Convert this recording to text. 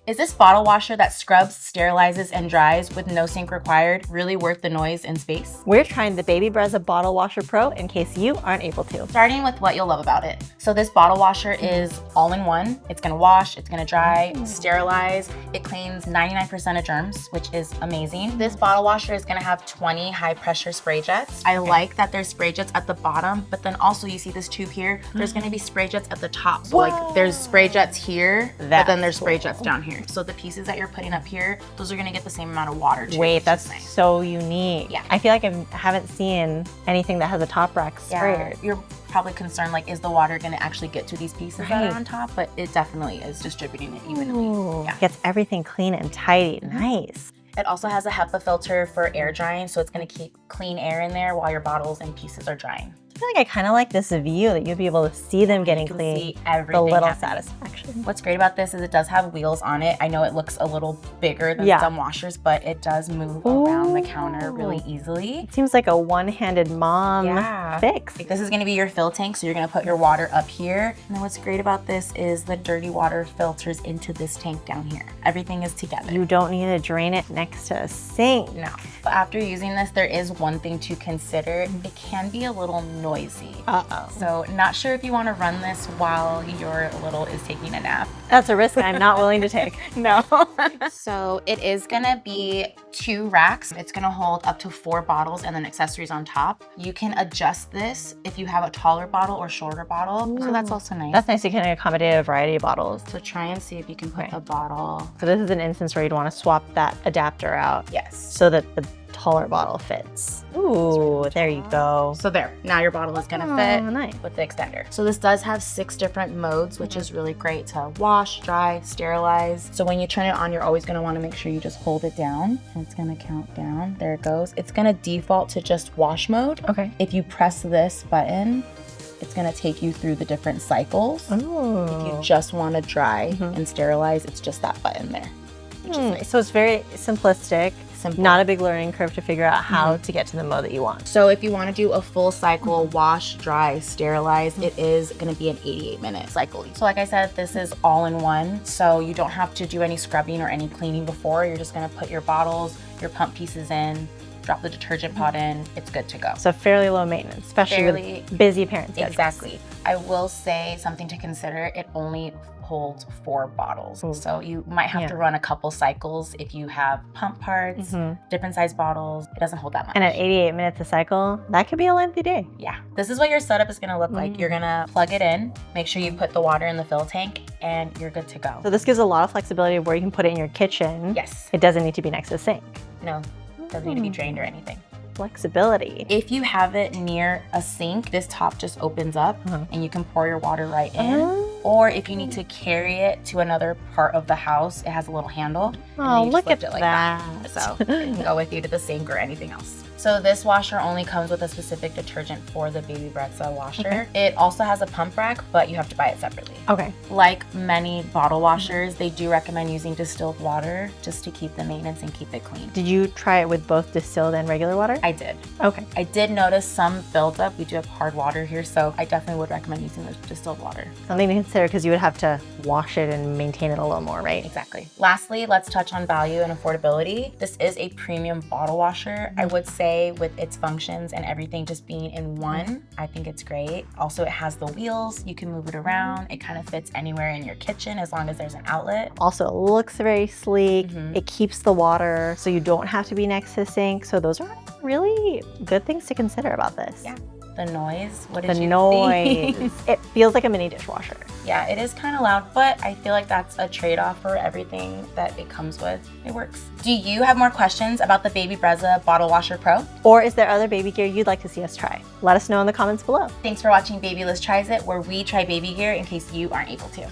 Is this bottle washer that scrubs, sterilizes, and dries with no sink required really worth the noise and space? We're trying the Baby Brezza Bottle Washer Pro in case you aren't able to. Starting with what you'll love about it. So this bottle washer is all-in-one. It's gonna wash, it's gonna dry, sterilize. It cleans 99% of germs, which is amazing. This bottle washer is gonna have 20 high-pressure spray jets. I like that there's spray jets at the bottom, but then also you see this tube here, there's gonna be spray jets at the top. So like there's spray jets here, but then there's spray jets down here. So the pieces that you're putting up here, those are gonna get the same amount of water too. Wait, that's so unique. Yeah. I feel like I haven't seen anything that has a top rack sprayer. Yeah, you're probably concerned, like, is the water gonna actually get to these pieces that are on top? But it definitely is distributing it evenly. Yeah. Gets everything clean and tidy. Nice. It also has a HEPA filter for air drying, so it's gonna keep clean air in there while your bottles and pieces are drying. I feel like I kind of like this view that you'll be able to see them getting clean. See everything the little happening. satisfaction. What's great about this is it does have wheels on it. I know it looks a little bigger than some washers, but it does move around the counter really easily. It seems like a one-handed mom fix. Like, this is gonna be your fill tank, so you're gonna put your water up here. And then what's great about this is the dirty water filters into this tank down here. Everything is together. You don't need to drain it next to a sink. No. But after using this, there is one thing to consider. It can be a little noisy. So not sure if you want to run this while your little is taking a nap. That's a risk I'm not willing to take. No. So it is gonna be 2 racks. It's gonna hold up to 4 bottles and then accessories on top. You can adjust this if you have a taller bottle or shorter bottle. So that's also nice. That's nice. You can accommodate a variety of bottles. So try and see if you can put a bottle. So this is an instance where you'd want to swap that adapter out. Yes. So that the taller bottle fits. Ooh, there you go. So there, now your bottle is gonna fit nice. with the extender. So this does have 6 different modes, which is really great to wash, dry, sterilize. So when you turn it on, you're always gonna wanna make sure you just hold it down. And it's gonna count down, there it goes. It's gonna default to just wash mode. Okay. If you press this button, it's gonna take you through the different cycles. Ooh. If you just wanna dry and sterilize, it's just that button there, which is nice. So it's very simplistic. Simple. Not a big learning curve to figure out how to get to the mode that you want. So if you want to do a full cycle, wash, dry, sterilize, it is going to be an 88-minute cycle. So like I said, this is all in one. So you don't have to do any scrubbing or any cleaning before. You're just going to put your bottles, your pump pieces in, drop the detergent pot in, it's good to go. So fairly low maintenance, especially with busy parent schedules. Exactly. I will say something to consider, it only holds 4 bottles. So you might have to run a couple cycles if you have pump parts, different size bottles. It doesn't hold that much. And at 88 minutes a cycle, that could be a lengthy day. Yeah. This is what your setup is gonna look like. You're gonna plug it in, make sure you put the water in the fill tank, and you're good to go. So this gives a lot of flexibility of where you can put it in your kitchen. Yes. It doesn't need to be next to the sink. No, doesn't need to be drained or anything. Flexibility. If you have it near a sink, this top just opens up and you can pour your water right in. Or if you need to carry it to another part of the house, it has a little handle. Oh, and you just look lift at it like that. So it can go with you to the sink or anything else. So this washer only comes with a specific detergent for the Baby Brezza washer. It also has a pump rack, but you have to buy it separately. Okay. Like many bottle washers, they do recommend using distilled water just to keep the maintenance and keep it clean. Did you try it with both distilled and regular water? I did. Okay. I did notice some buildup. We do have hard water here, so I definitely would recommend using the distilled water. Something to consider because you would have to wash it and maintain it a little more, right? Exactly. Lastly, let's touch on value and affordability. This is a premium bottle washer. I would say with its functions and everything just being in one, I think it's great. Also, it has the wheels. You can move it around. It kind of fits anywhere in your kitchen as long as there's an outlet. Also, it looks very sleek. It keeps the water so you don't have to be next to the sink. So those are really good things to consider about this. Yeah. The noise, what did you think? The noise. It feels like a mini dishwasher. Yeah, it is kind of loud, but I feel like that's a trade-off for everything that it comes with. It works. Do you have more questions about the Baby Brezza Bottle Washer Pro? Or is there other baby gear you'd like to see us try? Let us know in the comments below. Thanks for watching Babylist Tries It, where we try baby gear in case you aren't able to.